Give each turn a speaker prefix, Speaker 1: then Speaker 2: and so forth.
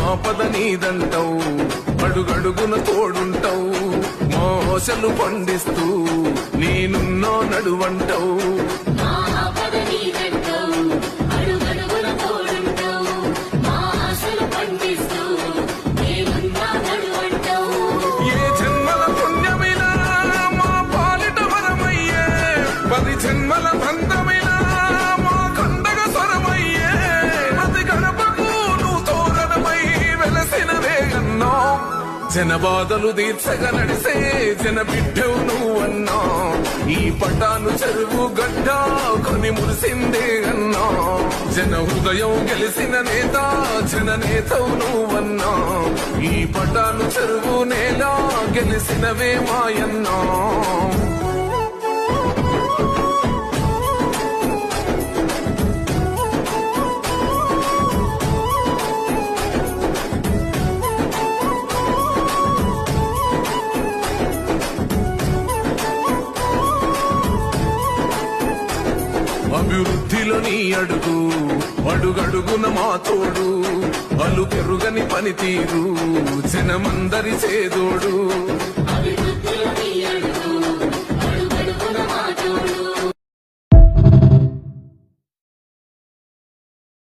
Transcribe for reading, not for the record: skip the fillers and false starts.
Speaker 1: ఆపద నీదంటావు, అడుగడుగున తోడుంటావు, మా ఆశలు పండిస్తూ నేనున్నో నడువంటావు. ఏ జన్మల పుణ్యమైనా మా పాలిట వరమయ్యే, 10 జన్మల బంధమైనా మా కండగ స్వరమయ్యే, ప్రతి గడపకు నువ్వు తోరణమై వెలసినవే అన్నా. జన బాధలు తీర్చగా నడిసే జన బిడ్డవు నువ్వన్నా. ఈ పటాను చెరువు గడ్డ కొని మురిసిందే అన్నా. జన హృదయం గెలిసిన నేత జన నేతవు నువ్వన్నా. ఈ పటాను చెరువు నేల గెలిసినవే మాయన్నా. అభివృద్ధిలో నీ అడుగు, అడుగడుగున మా తోడు, అలు పెరుగని పనితీరు జనమందరి చేదోడు.